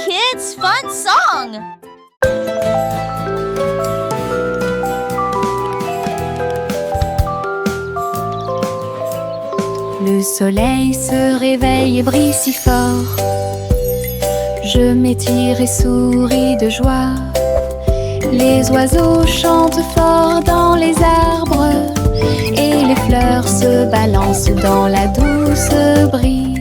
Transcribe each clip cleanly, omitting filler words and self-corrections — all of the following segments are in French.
kids' fun song. Le soleil se réveille et brille si fort. Je m'étire et souris de joie. Les oiseaux chantent fort dans les arbres et les fleurs se balancent dans la douce brise.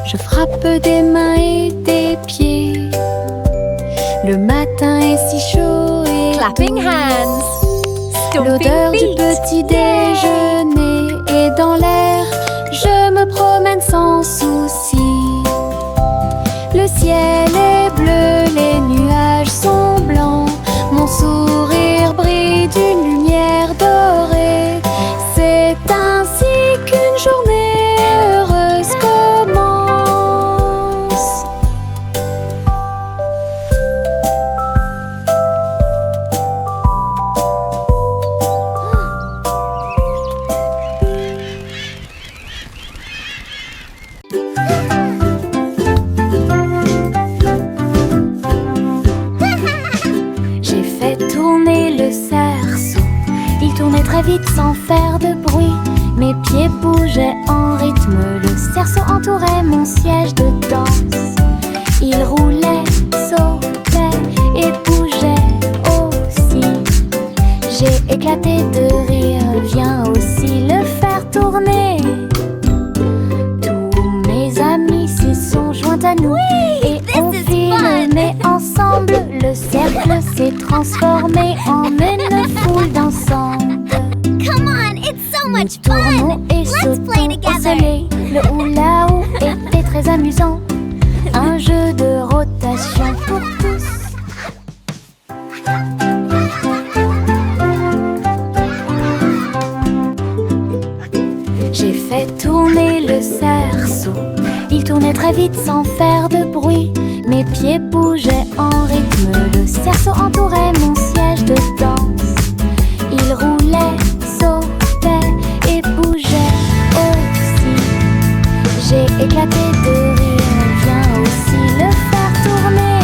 Je frappe des mains et des pieds. Le matin est si chaud et Clapping hands. l'odeur du petit déjeuner est dans l'air. Je me promène sans souci. Le ciel est bleu, les nuages sont blancs. Mon sourire brille d'une lumière dorée. C'est ainsi qu'une journée heureuse commence. J'ai fait tourner le cerceau. Il tournait très vite sans faire de bruit. Mes pieds bougeaient en rythme. Le cerceau entourait mon siège de danse. Il roulait, sautait et bougeait aussi. J'ai éclaté de rire. Viens aussi le faire tourner. Tous mes amis s'y sont joints à nous. Et on filmait ensemble. Le cercle s'est transformé en une foule d'ensemble. Come on, it's so Nous much tournons fun. et Let's play sautons au together. soleil. Le hula-hoop était très amusant. Un jeu de rotation pour tous. J'ai fait tourner le cerceau. Il tournait très vite sans faire de bruit. Mes pieds bougeaient en rythme. Le cerceau entourait mon siège de danse. Il roulait, sautait et bougeait aussi. J'ai éclaté de rire. Viens aussi le faire tourner.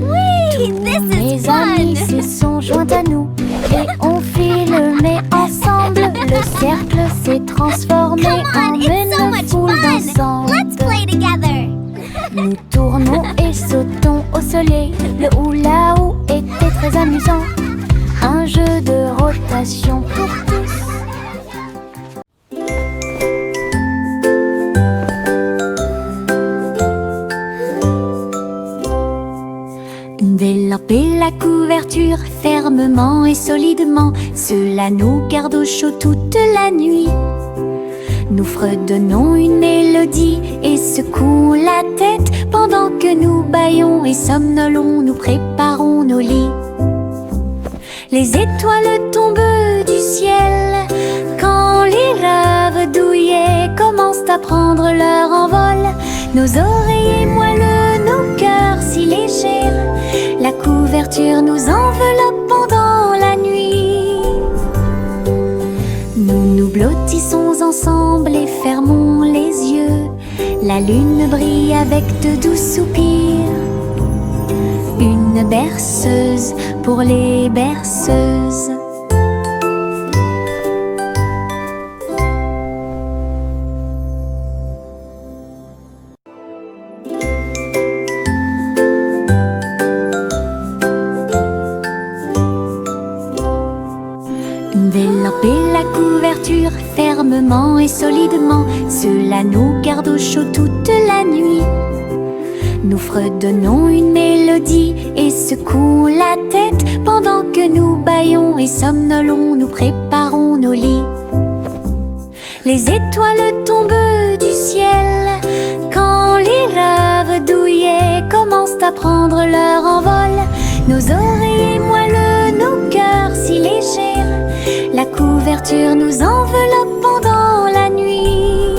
Whee! This is Mes amis fun. s'y sont joints à nous et on filmait ensemble. Le cercle s'est transformé Come en on, it's so une much foule fun. d'ensemble. Let's play together. Nous tournons et sautons au soleil. Le hula-hoop était très amusant. Un jeu de rotation pour tous. Développer la couverture fermement et solidement. Cela nous garde au chaud toute la nuit. Nous fredonnons une mélodie et secouons la tête pendant que nous bâillons et somnolons. Nous préparons nos lits. Les étoiles tombent du ciel quand les rêves douillets commencent à prendre leur envol. Nos oreillers moelleux, nos cœurs si légers. La couverture nous enveloppe pendant la nuit. Nous nous blottissons ensemble et fermons les yeux. La lune brille avec de doux soupirs. Une berceuse pour les berceuses. Développer la couverture fermement et solidement. Cela nous garde au chaud toute la nuit. Nous fredonnons une mélodie et secouons la tête pendant que nous bâillons et somnolons. Nous préparons nos lits. Les étoiles tombent du ciel quand les rêves douillets commencent à prendre leur envol. Nos oreillers moelleux, nos cœurs si légers. La couverture nous enveloppe pendant la nuit.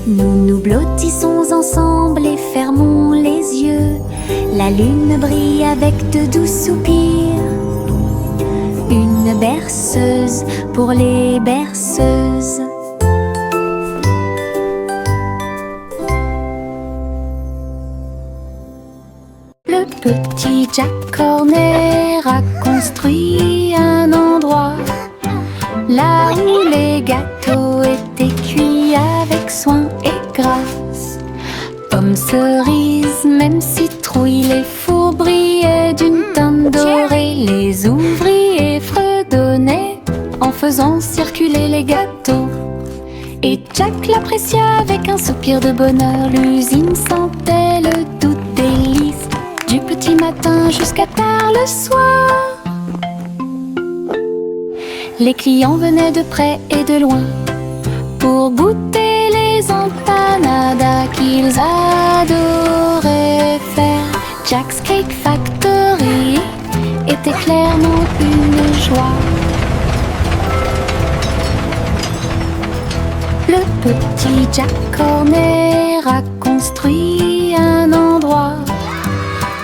Nous nous blottissons ensemble et fermons les yeux. La lune brille avec de doux soupirs. Une berceuse pour les berceuses. petit Jack Horner a construit un endroit là où les gâteaux étaient cuits avec soin et grâce. Pommes, cerises, même citrouilles, les fours brillaient d'une teinte dorée. Les ouvriers fredonnaient en faisant circuler les gâteaux. Et Jack l'apprécia avec un soupir de bonheur. L'usine sentait le doux délice du petit matin jusqu'à tard le soir. Les clients venaient de près et de loin pour goûter les empanadas qu'ils adoraient faire. Jack's Cake Factory était clairement une joie. Le petit Jack Horner a construit un endroit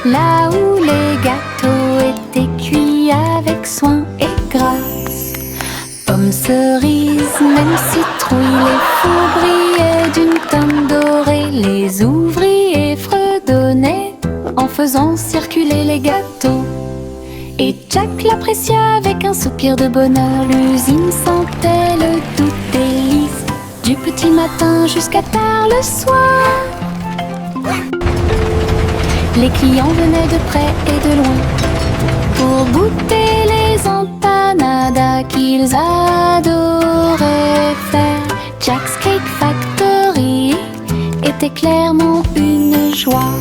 là où les gâteaux étaient cuits avec soin et grâce. Pommes, cerises, même citrouilles, les fours brillaient d'une teinte dorée. Les ouvriers fredonnaient en faisant circuler les gâteaux. Et Jack l'apprécia avec un soupir de bonheur. L'usine sentait le doux délice du petit matin jusqu'à tard le soir. Les clients venaient de près et de loin pour goûter les empanadas qu'ils adoraient faire. Jack's Cake Factory était clairement une joie.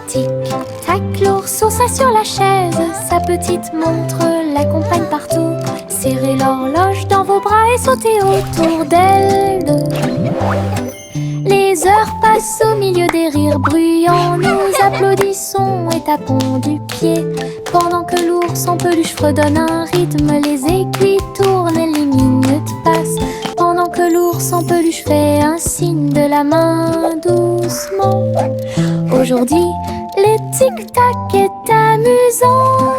Tic-tac, l'ours s'assit sur la chaise. Sa petite montre l'accompagne partout. Serrez l'horloge dans vos bras et sautez autour d'elle deux. Les heures passent au milieu des rires bruyants. Nous applaudissons et tapons du pied pendant que l'ours en peluche fredonne un rythme. Les aiguilles tournent et les minutes passent pendant que l'ours en peluche fait un signe de la main doucement. Aujourd'hui, le tic-tac est amusant.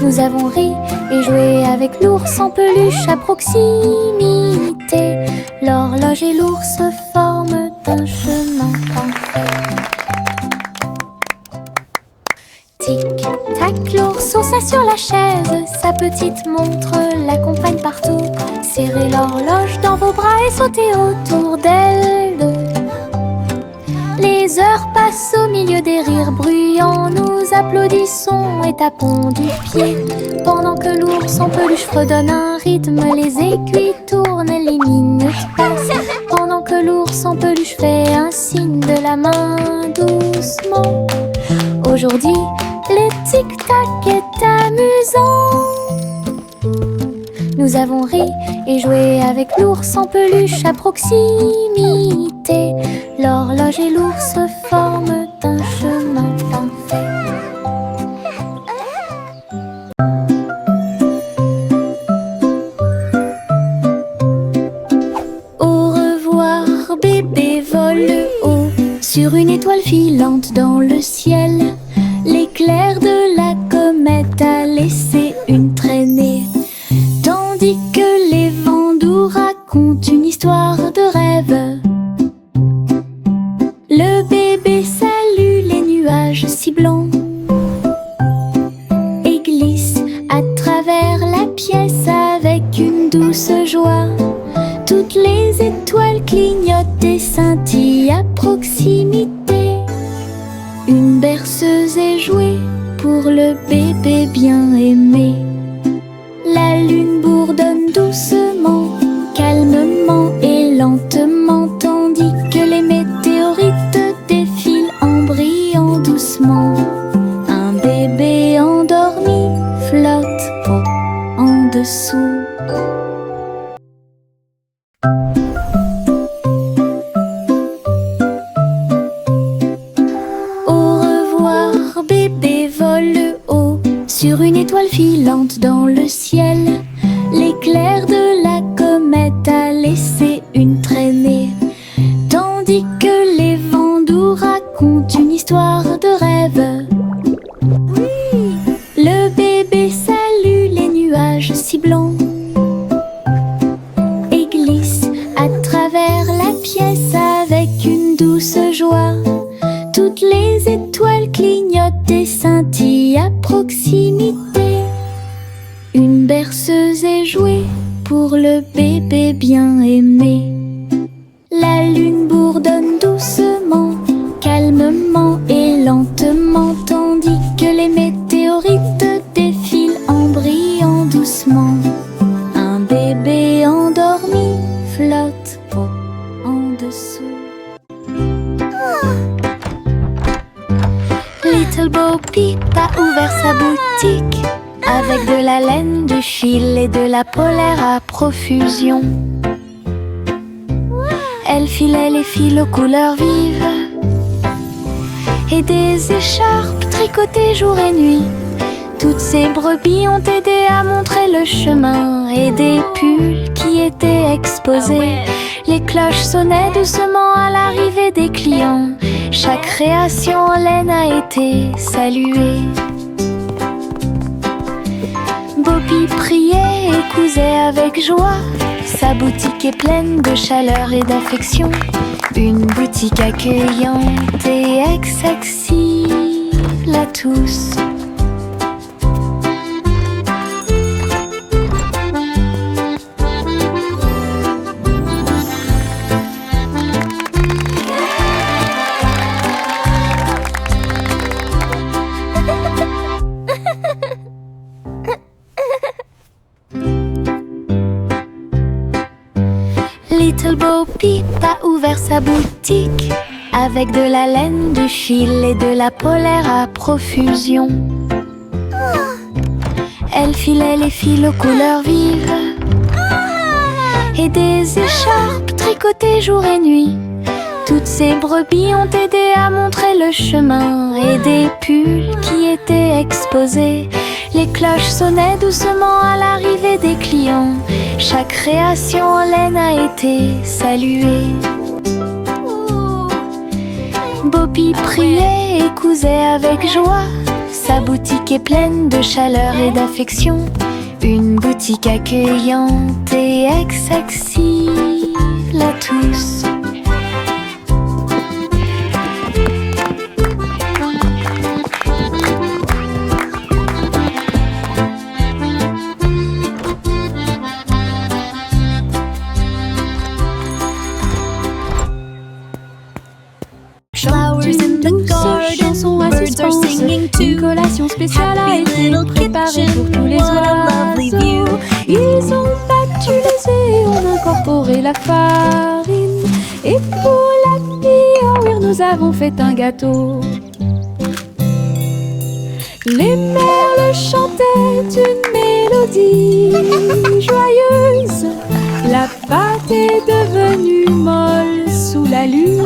Nous avons ri et joué avec l'ours en peluche à proximité. L'horloge et l'ours forment un chemin parfait. Tic-tac, l'ours s'assit sur la chaise. Sa petite montre l'accompagne partout. Serrez l'horloge dans vos bras et sautez autour d'elle deux. Les heures passent au milieu des rires bruyants. Nous applaudissons et tapons du pied pendant que l'ours en peluche fredonne un rythme. Les aiguilles tournent et les minutes passent pendant que l'ours en peluche fait un signe de la main doucement. Aujourd'hui, le tic-tac est amusant. Nous avons ri et joué avec l'ours en peluche à proximité. L'horloge et l'ours forment un chemin parfait. Au revoir, bébé vole haut sur une étoile filante dans le ciel. L'éclair de la comète a laissé une traînée, tandis que les vents doux racontent une histoire de rêve. Le bébé salue les nuages si blancs et glisse à travers la pièce avec une douce joie. Toutes les étoiles clignotent et scintillent à proximité. Une berceuse est jouée pour le bébé bien aimé. La lune bourdonne doucement, calmement et lentement, tandis que les météorites défilent en brillant doucement. Un bébé endormi flotte en dessous. Au revoir, bébé vole haut sur une étoile filante dans le ciel. L'éclair de la comète a laissé une traînée, tandis que les vents doux racontent une histoire de rêve. Le bébé salue les nuages si blancs et glisse à travers la pièce avec Une berceuse est jouée pour le bébé bien aimé. La lune bourdonne doucement, calmement et lentement, tandis que les météorites défilent en brillant doucement. Un bébé endormi flotte en dessous. Little Bo Peep a ouvert sa boutique avec de la laine, du fil et de la polaire à profusion. Elle filait les fils aux couleurs vives et des écharpes tricotées jour et nuit. Toutes ces brebis ont aidé à montrer le chemin et des pulls qui étaient exposés. Les cloches sonnaient doucement à l'arrivée des clients. Chaque création en laine a été saluée. Bobby priait et cousait avec joie. Sa boutique est pleine de chaleur et d'affection. Une boutique accueillante et accessible à tous. Little Bo Peep a ouvert sa boutique avec de la laine, du fil et de la polaire à profusion. Elle filait les fils aux couleurs vives et des écharpes tricotées jour et nuit. Toutes ces brebis ont aidé à montrer le chemin et des pulls qui étaient exposés. Les cloches sonnaient doucement à l'arrivée des clients. Chaque création en laine a été saluée. Bobby priait et cousait avec joie. Sa boutique est pleine de chaleur et d'affection. Une boutique accueillante et accessible à tous. Flowers in the garden, birds are singing too. Une collation spéciale a Happy été little préparée kitchen, pour tous les what a lovely view. oiseaux. Ils ont battu les œufs et ont incorporé la farine. Et pour la Pioneer, nous avons fait un gâteau. Les merles chantaient une mélodie joyeuse. La pâte est devenue molle sous la lune.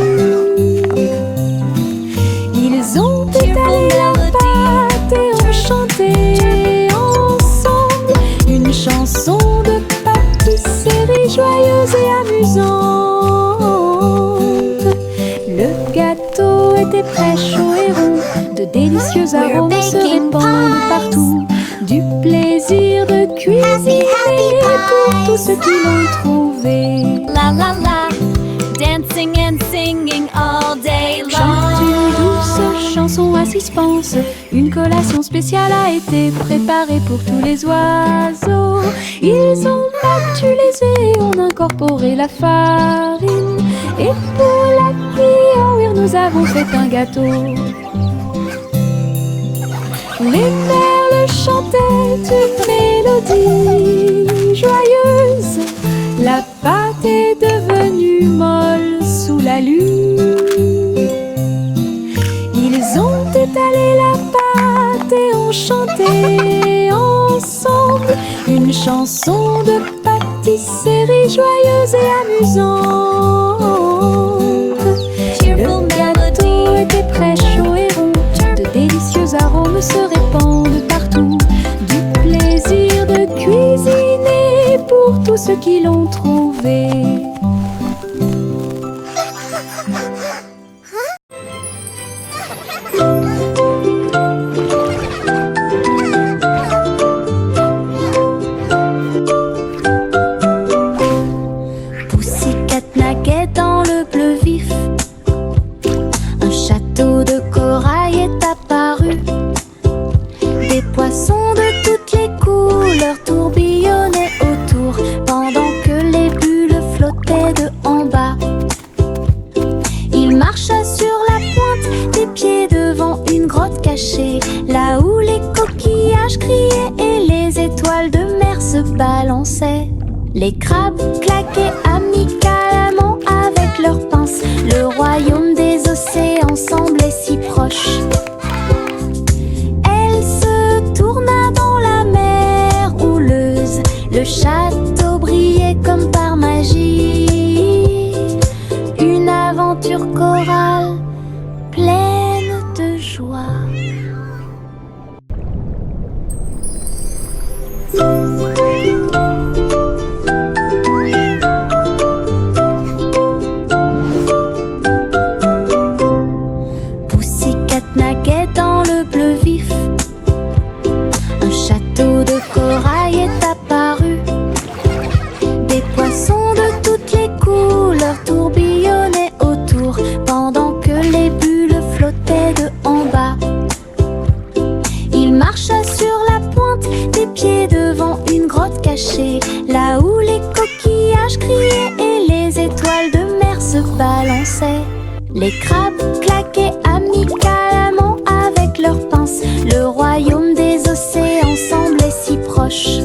Ils ont étalé la pâte et ont chanté ensemble une chanson de pâtisserie joyeuse et amusante. Le gâteau était prêt, chaud et rond. De délicieux arômes se répandent partout. Du plaisir de cuisiner pour tous ceux qui l'ont trouvé. La la la, dancing and singing all day Chante une long. douce chanson à suspense. Une collation spéciale a été préparée pour tous les oiseaux. Ils ont battu les œufs et ont incorporé la farine. Et pour la Pioneer, nous avons fait un gâteau. Les merles chantaient une mélodie joyeuse. La pâte est devenue molle sous la lune. Ils ont étalé la pâte et ont chanté ensemble une chanson de pâtisserie joyeuse et amusante. Le gâteau était prêt, chaud et rond. De délicieux arômes se répandent partout. Du plaisir de cuisiner pour tous ceux qui l'ont trouvé. Pussycat naguait dans le bleu vif. Un château de corail est apparu. Des poissons de toutes les couleurs se balançaient. Les crabes claquaient amicalement avec leurs pinces. Le royaume des océans semblait si proche. Elle se tourna dans la mer houleuse. Le château brillait comme par magie. Une aventure chorale pleine de joie. Pussycat naguait dans le bleu vif. Un château de corail est apparu. Des poissons de toutes les couleurs tourbillonnaient autour, pendant que les bulles flottaient de en bas. Il marcha sur la pointe des pieds devant une grotte cachée, là où les coquillages criaient et les étoiles de mer se balançaient. Les crabes claquaient amicalement avec leurs pinces. Le royaume des océans semblait si proche.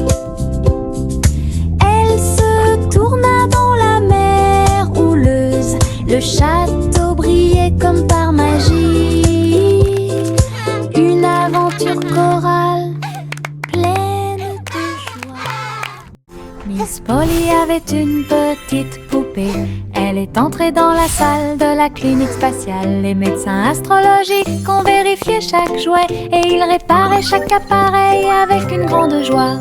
Elle se tourna dans la mer houleuse. Le château brillait comme par magie. Une aventure chorale pleine de joie. Miss Polly avait une petite poupée. Elle est entrée dans la salle de la clinique spatiale. Les médecins astrologiques ont vérifié chaque jouet et ils réparaient chaque appareil avec une grande joie.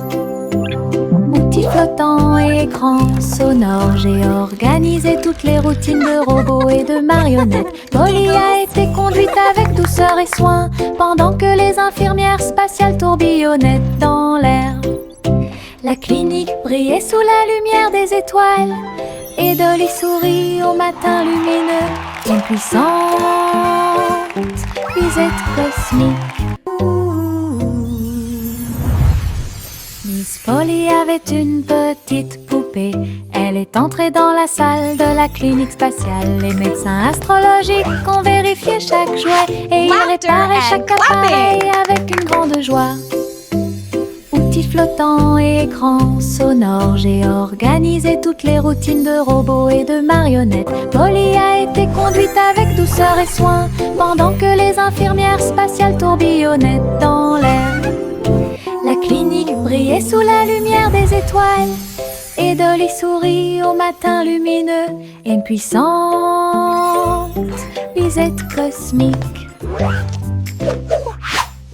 Outils flottants et écrans sonores, j'ai organisé toutes les routines de robots et de marionnettes. Polly a été conduite avec douceur et soin pendant que les infirmières spatiales tourbillonnaient dans l'air. La clinique brillait sous la lumière des étoiles et Dolly sourit au matin lumineux. Une puissante visite cosmique. Miss Polly avait une petite poupée. Elle est entrée dans la salle de la clinique spatiale. Les médecins astrologiques ont vérifié chaque jouet et ils réparaient chaque appareil avec une grande joie. Outils flottants et écrans sonores, j'ai organisé toutes les routines de robots et de marionnettes. Polly a été conduite avec douceur et soin pendant que les infirmières spatiales tourbillonnaient dans l'air. La clinique brillait sous la lumière des étoiles et Dolly sourit au matin lumineux. Une puissante visite cosmique.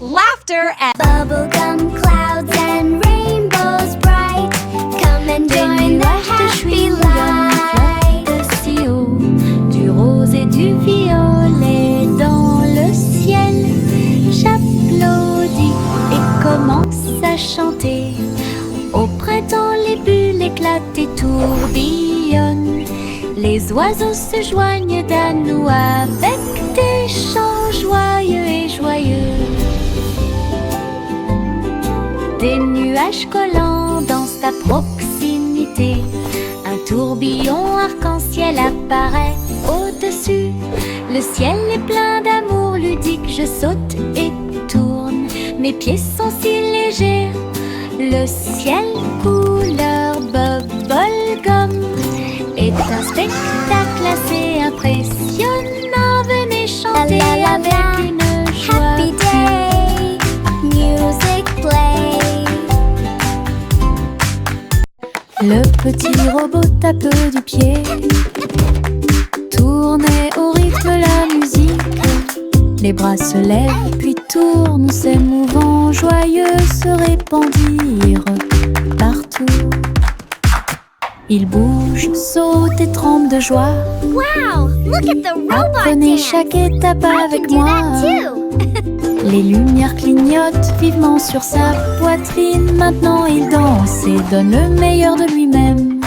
Laughter at Bubblegum clouds and rainbows bright. Come and join the happy light. Si haut, du rose et du violet dans le ciel. J'applaudis et commence à chanter. Au printemps, les bulles éclatent et tourbillonnent. Les oiseaux se joignent à nous avec des chants joyeux et joyeux. Des nuages collants dansent à proximité. Un tourbillon arc-en-ciel apparaît au-dessus. Le ciel est plein d'amour ludique. Je saute et tourne. Mes pieds sont si légers. Le ciel couleur bubblegum est un spectacle assez impressionnant. Venez chanter avec une joie. Happy day, music play. Le petit robot tape du pied, tournait au rythme la musique. Les bras se lèvent puis tournent, s'émouvant, joyeux se répandirent partout. Ils bougent, sautent et tremblent de joie. Wow! Look at the robot Apprenez dance! chaque étape I avec can do moi. that too! Les lumières clignotent vivement sur sa poitrine. Maintenant il danse et donne le meilleur de lui-même.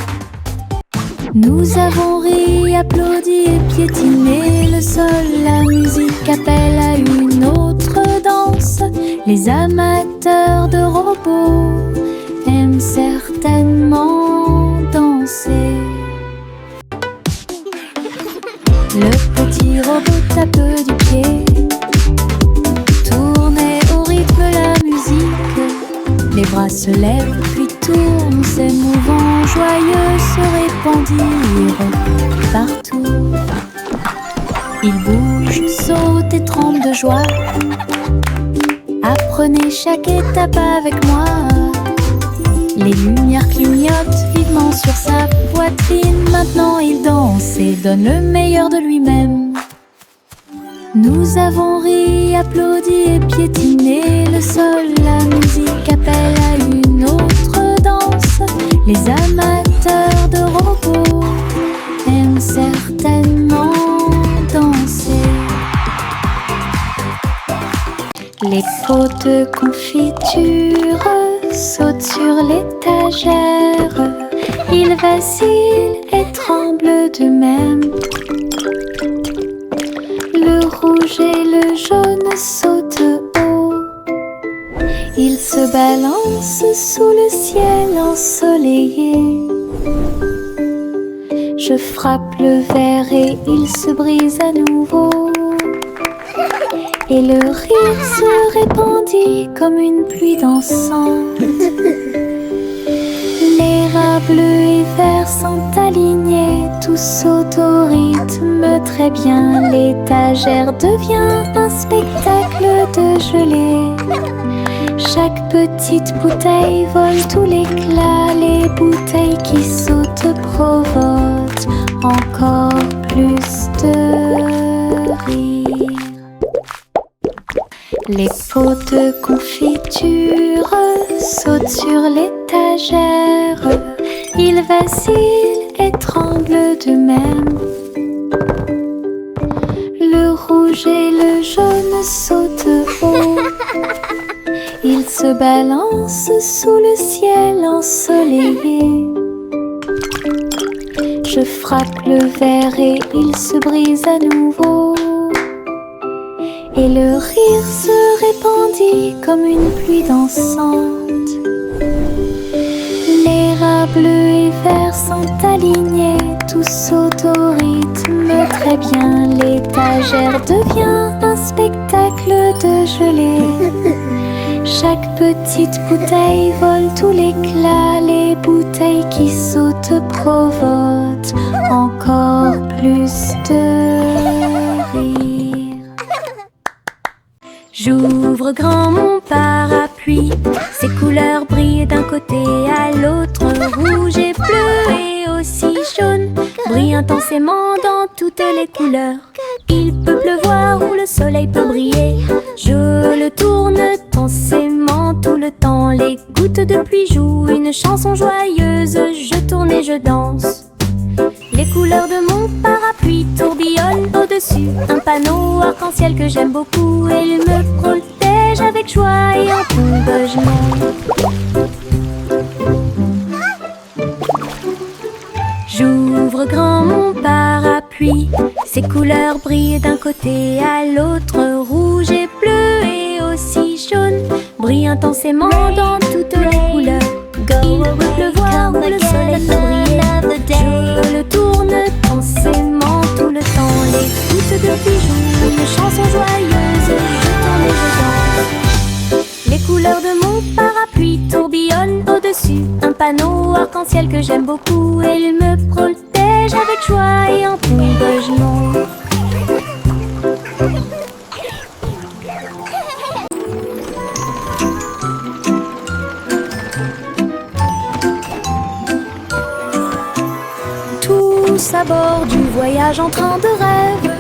Nous avons ri, applaudi et piétiné le sol. La musique appelle à une autre danse. Les amateurs de robots aiment certainement danser. Le petit robot tape du pied, tournait au rythme la musique. Les bras se lèvent puis tournent, ces mouvements joyeux se répandirent partout. Ils bougent, sautent et tremblent de joie. Apprenez chaque étape avec moi. Les lumières clignotent vivement sur sa poitrine. Maintenant il danse et donne le meilleur de lui-même. Nous avons ri, applaudi et piétiné le sol. La musique appelle à une autre danse. Les amateurs de robots aiment certainement danser. Les pots de confiture sautent sur l'étagère. Ils vacillent et tremblent d'eux-mêmes. Le rouge et le jaune sautent haut. Ils se balancent sous le ciel ensoleillé. Je frappe le verre et il se brise à nouveau. Et le rire se répandit comme une pluie dansante. Les rats bleus et verts sont alignés, tous sautent au rythme très bien. L'étagère devient un spectacle de gelée. Chaque petite bouteille vole tout l'éclat. Les bouteilles qui sautent provoquent encore plus de rire. Les pots de confiture sautent sur l'étagère. Ils vacillent et tremblent d'eux-mêmes. Le rouge et le jaune sautent haut. Ils se balancent sous le ciel ensoleillé. Je frappe le verre et il se brise à nouveau. Et le rire se répandit comme une pluie dansante. Les rats bleus et verts sont alignés, tous sautent au rythme très bien. L'étagère devient un spectacle de gelée. Chaque petite bouteille vole tout l'éclat. Les bouteilles qui sautent provoquent encore plus de rire. J'ouvre grand mon parapluie, ses couleurs brillent d'un côté à l'autre. Rouge et bleu et aussi jaune brillent intensément dans toutes les couleurs. Il peut pleuvoir ou le soleil peut briller. Je le tourne intensément tout le temps. Les gouttes de pluie jouent une chanson joyeuse. Je tourne et je danse. Les couleurs de mon parapluie tourbillonnent au-dessus. Un panneau arc-en-ciel que j'aime beaucoup. Et il me protège avec joie et encouragement. J'ouvre grand mon parapluie, ses couleurs brillent d'un côté à l'autre. Rouge et bleu et aussi jaune brillent intensément dans toutes les couleurs. Il peut pleuvoir ou le soleil peut briller. Je le tourne intensément tout le temps. Les gouttes de pluie jouent une chanson joyeuse. Je tourne et je danse. Les couleurs de mon parapluie tourbillonnent au-dessus. Un panneau arc-en-ciel que j'aime beaucoup. Et il me protège avec joie et encouragement. Tous à bord du voyage en train de rêve,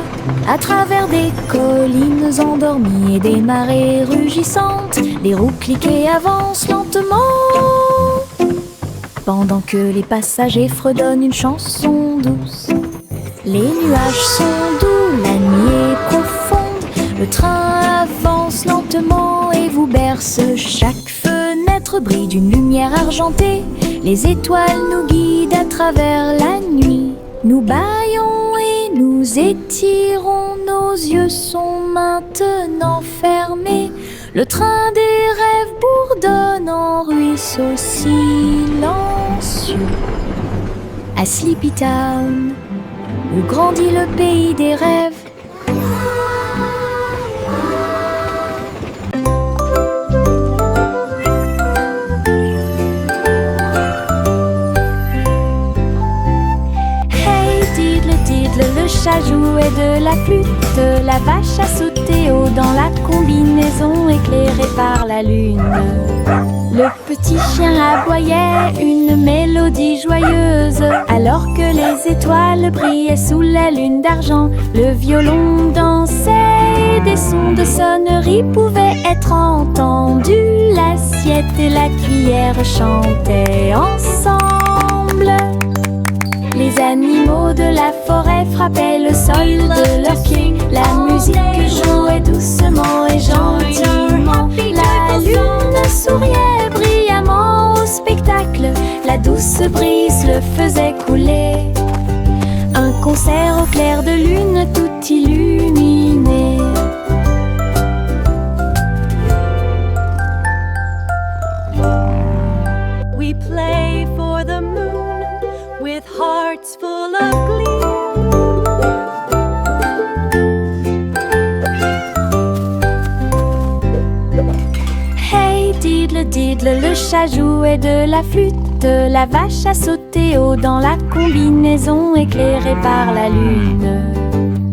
à travers des collines endormies et des marées rugissantes. Les roues cliquent et avancent lentement, pendant que les passagers fredonnent une chanson douce. Les nuages sont doux, la nuit est profonde. Le train avance lentement et vous berce. Chaque fenêtre brille d'une lumière argentée. Les étoiles nous guident à travers la nuit. Nous bâillons et nous étirons. Nos yeux sont maintenant fermés. Le train des rêves bourdonne en ruisseau silencieux. À Sleepy Town, où grandit le pays des rêves. chat jouait de la flûte, la vache a sauté haut dans la combinaison éclairée par la lune. Le petit chien aboyait une mélodie joyeuse, alors que les étoiles brillaient sous la lune d'argent. Le violon dansait et des sons de sonnerie pouvaient être entendus. L'assiette et la cuillère chantaient ensemble. Les animaux de la forêt frappaient le sol de leurs pieds. La musique jouait doucement et gentiment. La lune souriait brillamment au spectacle. La douce brise le faisait couler. Un concert au clair de lune tout illuminé. We play for the moon with hearts full of glee. Hey diddle diddle, le chat jouait de la flûte, la vache a sauté haut dans la combinaison éclairée par la lune.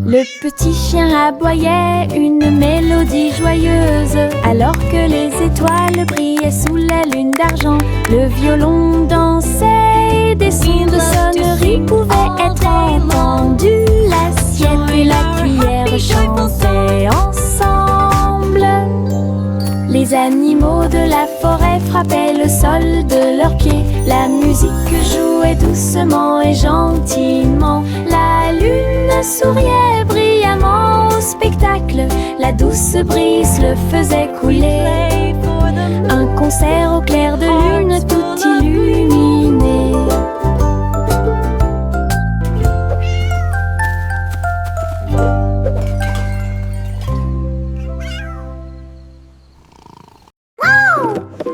Le petit chien aboyait une mélodie joyeuse, alors que les étoiles brillaient sous la lune d'argent. Le violon dansait et des sons de sonnerie pouvaient être entendus. L'assiette et la cuillère chantaient ensemble. Les animaux de la forêt frappaient le sol de leurs pieds. La musique jouait doucement et gentiment. La lune souriait brillamment au spectacle. La douce brise le faisait couler. Un concert au clair de lune tout illuminé.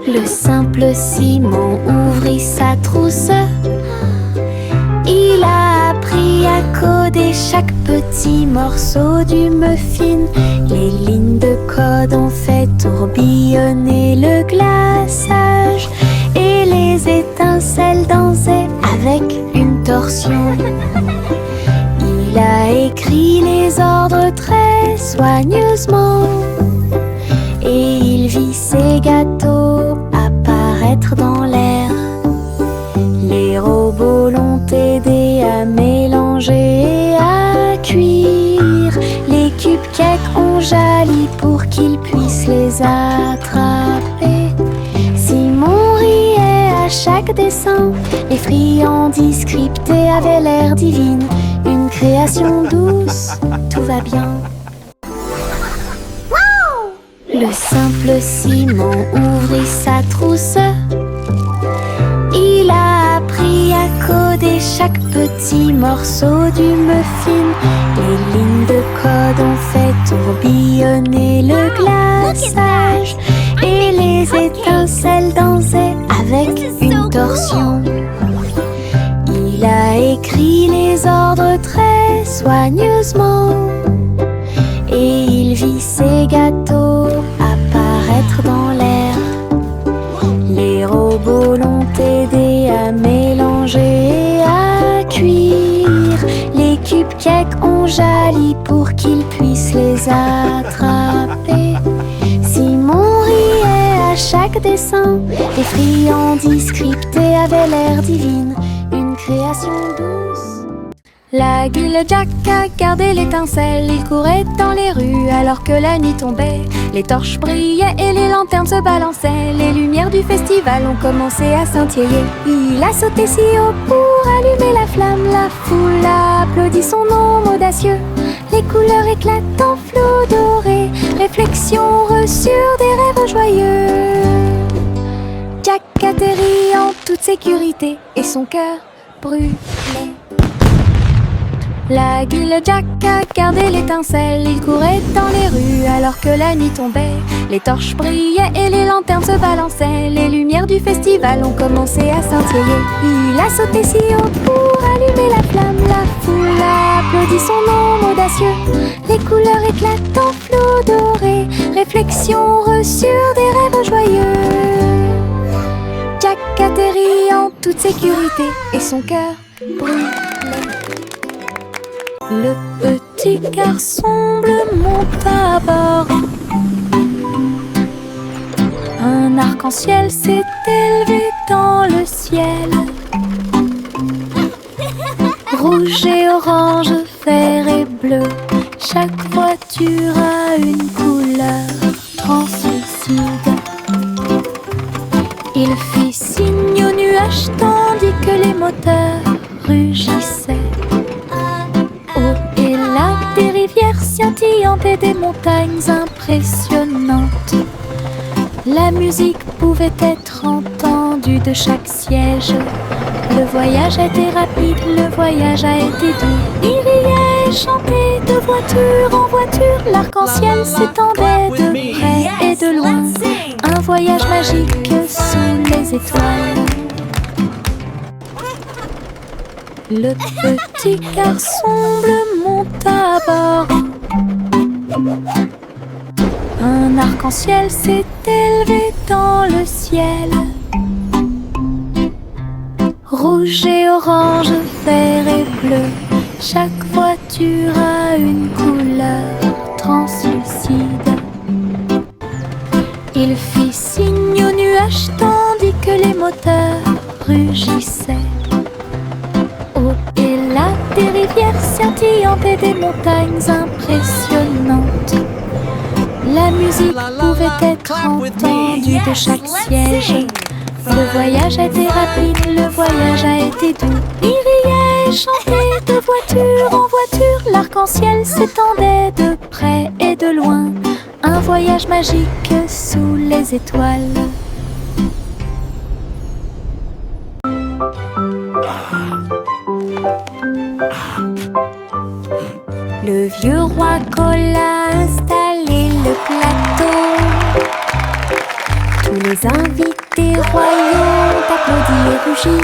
Le simple Simon ouvrit sa trousse. Il a appris à coder chaque petit morceau du muffin. Les lignes de code ont fait tourbillonner le glaçage et les étincelles dansaient avec une torsion. Il a écrit les ordres très soigneusement et il vit ses gâteaux apparaître dans l'air. Les robots l'ont aidé à mélanger et à cuire. Les cupcakes ont jali pour qu'il puisse les attraper. Simon riait à chaque dessin. Les friandises scriptées avaient l'air divine. Une création douce, tout va bien. Le simple Simon ouvrit sa trousse. Il a appris à coder chaque petit morceau du muffin. Les lignes de code ont fait tourbillonner le glaçage et les étincelles dansaient avec une torsion. Il a écrit les ordres très soigneusement et il vit ses gâteaux apparaître dans l'air. Les robots l'ont aidé à mélanger et à cuire. Les cupcakes ont jali pour qu'il puisse les attraper. Simon riait à chaque dessin. Les friandises scriptées avaient l'air divine. Une création douce. La guille Jack a gardé l'étincelle. Il courait dans les rues alors que la nuit tombait. Les torches brillaient et les lanternes se balançaient. Les lumières du festival ont commencé à scintiller. Il a sauté si haut pour allumer la flamme. La foule a applaudi son nom audacieux. Les couleurs éclatent en flot doré. Réflexion reçue des rêves joyeux. Jack atterrit en toute sécurité et son cœur brûlait. La guille Jack a gardé l'étincelle. Il courait dans les rues alors que la nuit tombait. Les torches brillaient et les lanternes se balançaient. Les lumières du festival ont commencé à scintiller. Il a sauté si haut pour allumer la flamme. La foule a applaudi son nom audacieux. Les couleurs éclatent en flot doré. Réflexion reçue des rêves joyeux. Jack atterrit en toute sécurité et son cœur brûlait. Le petit garçon bleu monte à bord. Un arc-en-ciel s'est élevé dans le ciel. Rouge et orange, vert et bleu, chaque voiture a une couleur translucide. Il fit signe aux nuages tandis que les moteurs rugissaient. Au et là, des rivières scintillantes et des montagnes impressionnantes. La musique pouvait être entendue de chaque siège. Le voyage a été rapide, le voyage a été doux. Il riait et chantait de voiture en voiture. L'arc-en-ciel s'étendait de près et de loin. Un voyage magique sous les étoiles. Le petit garçon bleu monte à bord. Un arc-en-ciel s'est élevé dans le ciel. Rouge et orange, vert et bleu, chaque voiture a une couleur translucide. Il fit signe aux nuages tandis que les moteurs rugissaient. Au et là, des rivières scintillantes et des montagnes impressionnantes. La musique pouvait être entendue de chaque siège. Le voyage a été rapide, le voyage a été doux. Il riait et chantait de voiture en voiture. L'arc-en-ciel s'étendait de près et de loin. Un voyage magique sous les étoiles. Le vieux roi Cole a installé le plateau. Tous les invités royaux ont applaudi et rugi.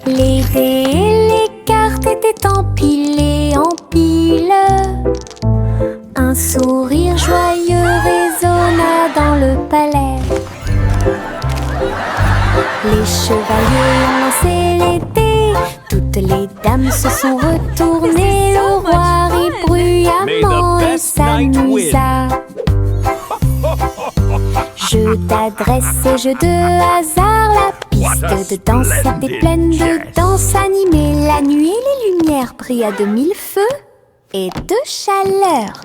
Les dés et les cartes étaient empilés en piles. Un sourire joyeux résonna dans le palais. Les chevaliers ont lancé les dés. Toutes les dames se sont retournées. Le roi rit bruyamment et s'amusa. Jeu d'adresse et jeu de hasard. La piste de danse était pleine de danse animée. La nuit, les lumières brillent à de mille feux et de chaleur.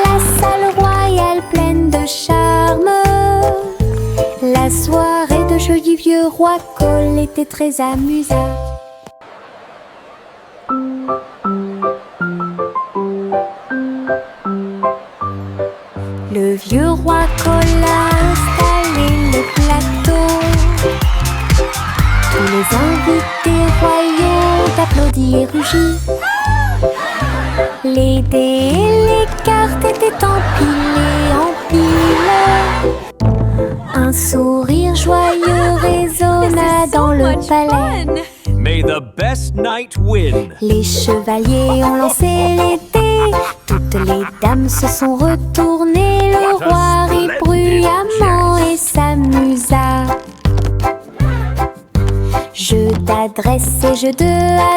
La salle royale pleine de charme. La soirée de jeu du vieux roi Cole était très amusante. Le vieux roi Cole a installé le plateau. Tous les invités royaux ont applaudi et rugi. Les dés et les cartes étaient empilés en piles. Un sourire joyeux résonna dans le palais. May the best knight win. Les chevaliers ont lancé les dés. Toutes les dames se sont retournées. Le roi rit bruyamment et s'amusa. Jeu d'adresse et jeu de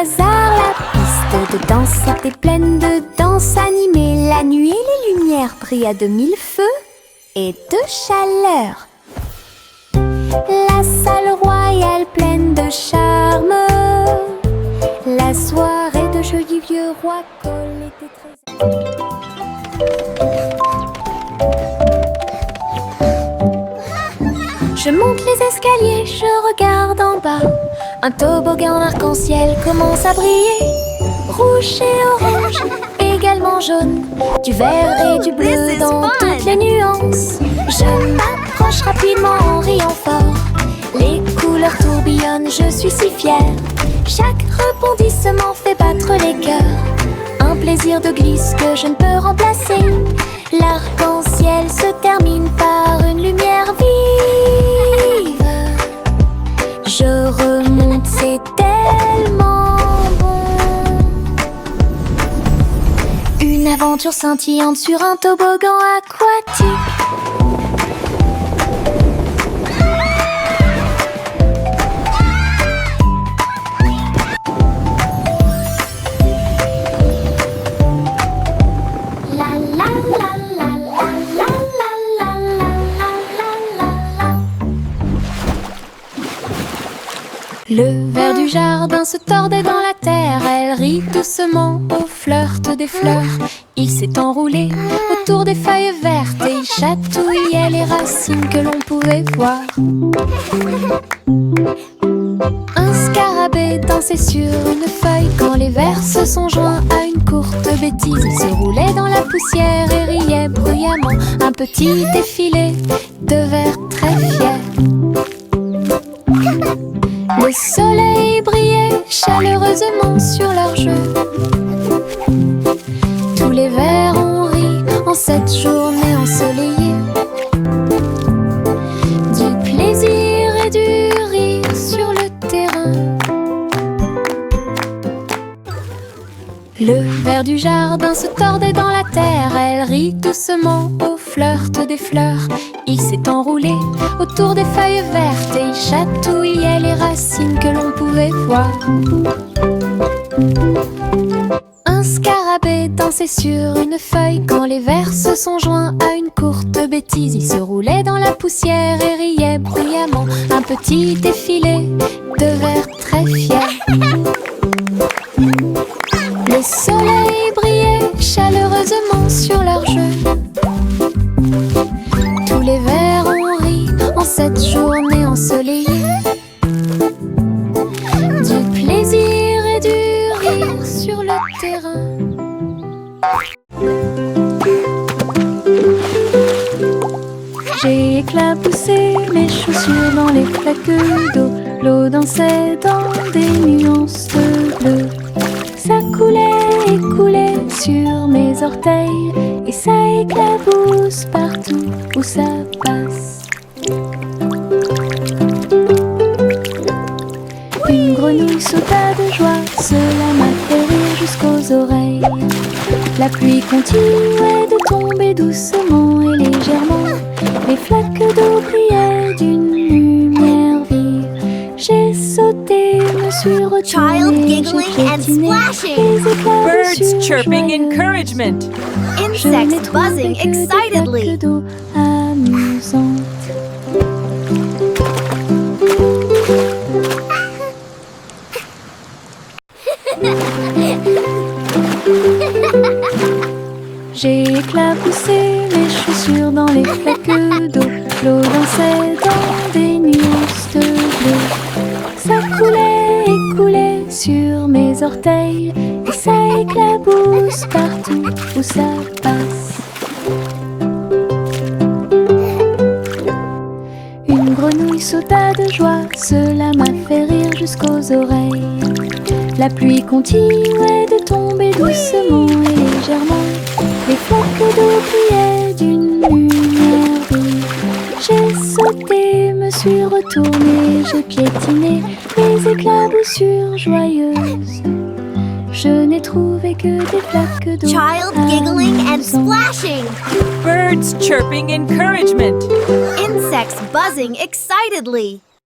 hasard. La piste de danse était pleine de danse animée. La nuit, les lumières brillent à de mille feux et de chaleur. La salle royale pleine de charme. La soirée de jeu du vieux roi Cole était très... Je monte les escaliers, je regarde en bas. Un toboggan arc-en-ciel commence à briller. Rouge et orange, également jaune. Du vert et du bleu dans toutes les nuances. Je m'approche rapidement en riant fort. Les couleurs tourbillonnent, je suis si fière. Chaque rebondissement fait battre les cœurs. Un plaisir de glisse que je ne peux remplacer. L'arc-en-ciel se termine par une lumière vive. Je remonte, c'est tellement bon. Une aventure scintillante sur un toboggan aquatique. Le ver du jardin se tordait dans la terre. Elle rit doucement au flirt des fleurs. Il s'est enroulé autour des feuilles vertes et il chatouillait les racines que l'on pouvait voir. Un scarabée dansait sur une feuille quand les vers se sont joints à une courte bêtise. Il se roulait dans la poussière et riait bruyamment. Un petit défilé de vers très fiers. Le soleil brillait chaleureusement sur leur jeu. Tous les vers ont ri en cette journée ensoleillée. Du plaisir et du rire sur le terrain. Le ver du jardin se tordait dans la terre. Elle rit doucement au flirt des fleurs. Il s'est enroulé autour des feuilles vertes et il chatouillait les racines que l'on pouvait voir. Un scarabée dansait sur une feuille quand les vers se sont joints à une courte bêtise. Il se roulait dans la poussière et riait bruyamment. Un petit défilé de vers très fiers. Le soleil brillait chaleureusement sur leur jeu. Tous les vers ont ri en cette journée ensoleillée. Du plaisir et du rire sur le terrain. J'ai éclaboussé mes chaussures dans les flaques d'eau. L'eau dansait dans des nuances de bleu. Ça coulait et coulait sur mes orteils et ça éclabousse partout où ça passe. Une grenouille sauta de joie, cela m'a fait rire jusqu'aux oreilles. La pluie continuait de tomber doucement et légèrement. Les flaques d'eau brillaient d'une lumière vive. J'ai sauté, me suis retournée, Child giggling j'ai and piétiné splashing. les éclaboussures Birds chirping joyeuses. encouragement. Je n'ai Insects trouvé buzzing que des excitedly. flaques d'eau amusantes. J'ai éclaboussé mes chaussures dans les flaques d'eau. L'eau dansait dans des nuances de bleu. Ça coulait et coulait sur mes orteils et ça éclabousse partout où ça passe. Une grenouille sauta de joie, cela m'a fait rire jusqu'aux oreilles. La pluie continuait de tomber doucement et légèrement. Les flaques d'eau brillaient d'une lumière vive. J'ai sauté, me suis retournée, j'ai piétiné les éclaboussures joyeuses. Je n'ai trouvé que des flaques d'eau Child giggling and amusantes. splashing. Birds chirping encouragement. Insects buzzing excitedly.